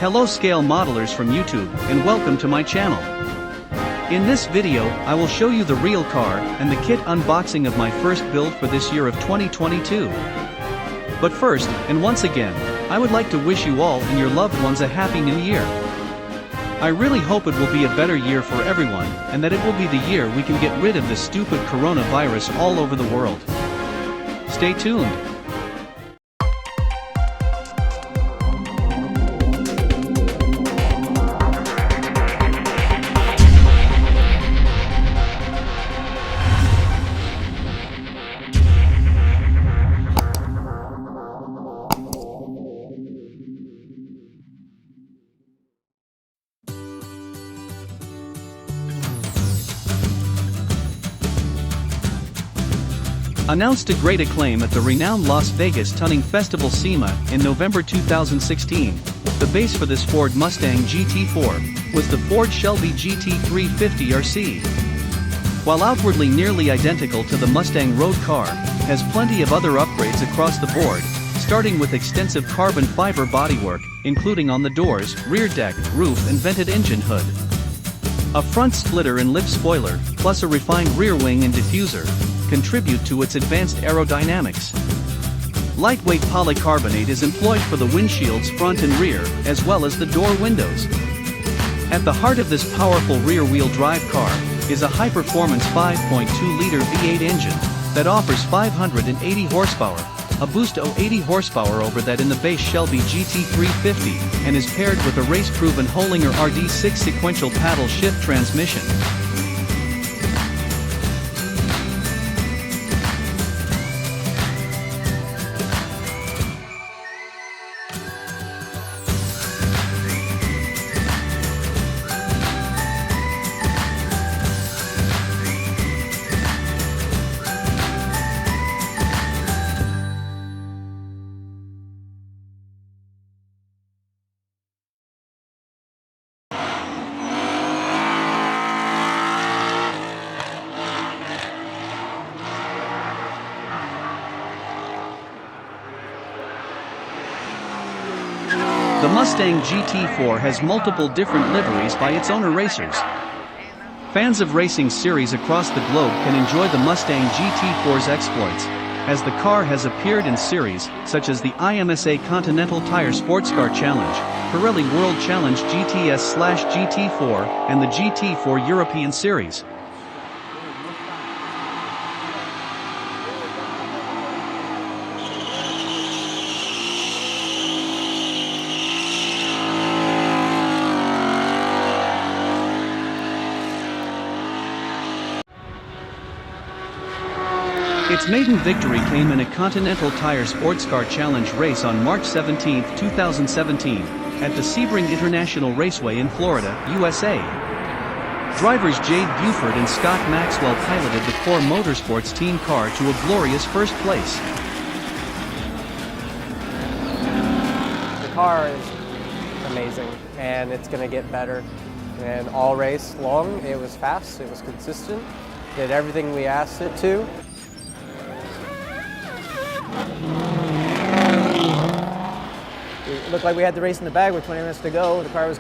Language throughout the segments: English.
Hello scale modelers from YouTube, and welcome to my channel. In this video, I will show you the real car and the kit unboxing of my first build for this year of 2022. But first, and once again, I would like to wish you all and your loved ones a happy new year. I really hope it will be a better year for everyone, and that it will be the year we can get rid of this stupid coronavirus all over the world. Stay tuned. Announced to great acclaim at the renowned Las Vegas Tuning Festival SEMA in November 2016, the base for this Ford Mustang GT4 was the Ford Shelby GT350 RC. While outwardly nearly identical to the Mustang road car, has plenty of other upgrades across the board, starting with extensive carbon fiber bodywork, including on the doors, rear deck, roof and vented engine hood. A front splitter and lip spoiler, plus a refined rear wing and diffuser, contribute to its advanced aerodynamics. Lightweight polycarbonate is employed for the windshields front and rear, as well as the door windows. At the heart of this powerful rear-wheel drive car is a high-performance 5.2-liter V8 engine that offers 580 horsepower, a boost of 80 horsepower over that in the base Shelby GT350, and is paired with a race-proven Hollinger RD6 sequential paddle shift transmission. The Mustang GT4 has multiple different liveries by its owner racers. Fans of racing series across the globe can enjoy the Mustang GT4's exploits, as the car has appeared in series such as the IMSA Continental Tire Sports Car Challenge, Pirelli World Challenge GTS/GT4, and the GT4 European Series. Its maiden victory came in a Continental Tire Sports Car Challenge race on March 17, 2017, at the Sebring International Raceway in Florida, USA. Drivers Jade Buford and Scott Maxwell piloted the Core Motorsports team car to a glorious first place. The car is amazing, and it's going to get better. And all race long, it was fast, it was consistent, did everything we asked it to. It looked like we had the race in the bag with 20 minutes to go. The car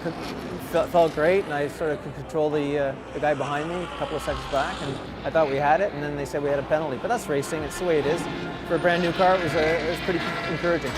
felt great, and I sort of could control the guy behind me a couple of seconds back, and I thought we had it, and then they said we had a penalty. But that's racing, it's the way it is. For a brand new car, it was pretty encouraging.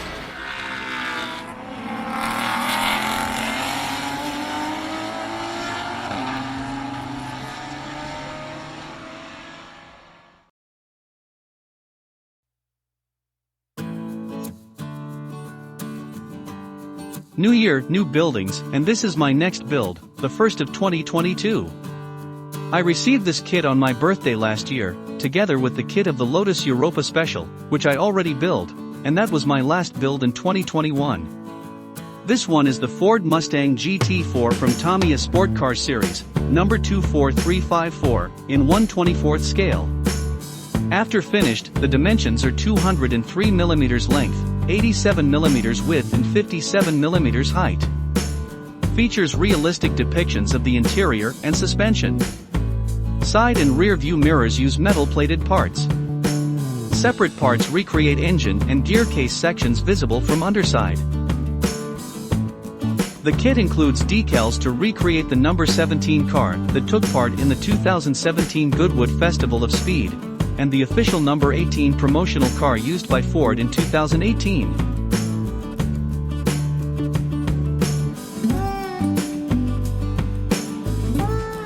New year, new buildings, and this is my next build, the first of 2022. I received this kit on my birthday last year, together with the kit of the Lotus Europa Special, which I already built, and that was my last build in 2021. This one is the Ford Mustang GT4 from Tamiya Sport Car Series, number 24354, in 1/24th scale. After finished, the dimensions are 203 mm length, 87 mm width and 57 mm height. Features realistic depictions of the interior and suspension. Side and rear view mirrors use metal-plated parts. Separate parts recreate engine and gear case sections visible from underside. The kit includes decals to recreate the number 17 car that took part in the 2017 Goodwood Festival of Speed, and the official number 18 promotional car used by Ford in 2018.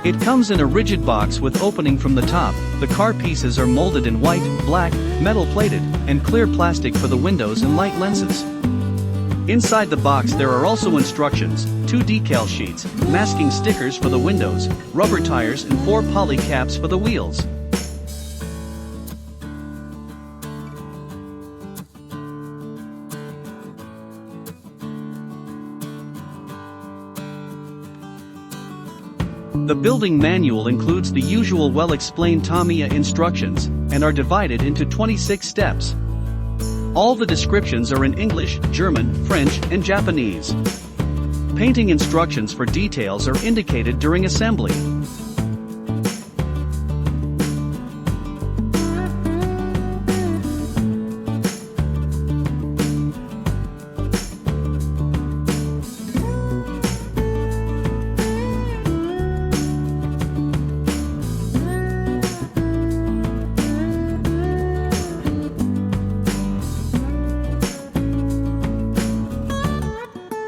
It comes in a rigid box with opening from the top. The car pieces are molded in white, black, metal plated, and clear plastic for the windows and light lenses. Inside the box there are also instructions, 2 decal sheets, masking stickers for the windows, rubber tires and 4 poly caps for the wheels. The building manual includes the usual well-explained Tamiya instructions, and are divided into 26 steps. All the descriptions are in English, German, French, and Japanese. Painting instructions for details are indicated during assembly.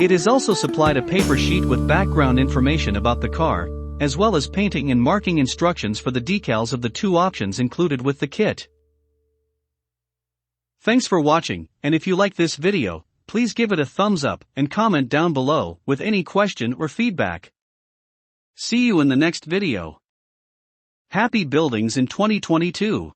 It is also supplied a paper sheet with background information about the car, as well as painting and marking instructions for the decals of the 2 options included with the kit. Thanks for watching, and if you like this video, please give it a thumbs up and comment down below with any question or feedback. See you in the next video. Happy buildings in 2022!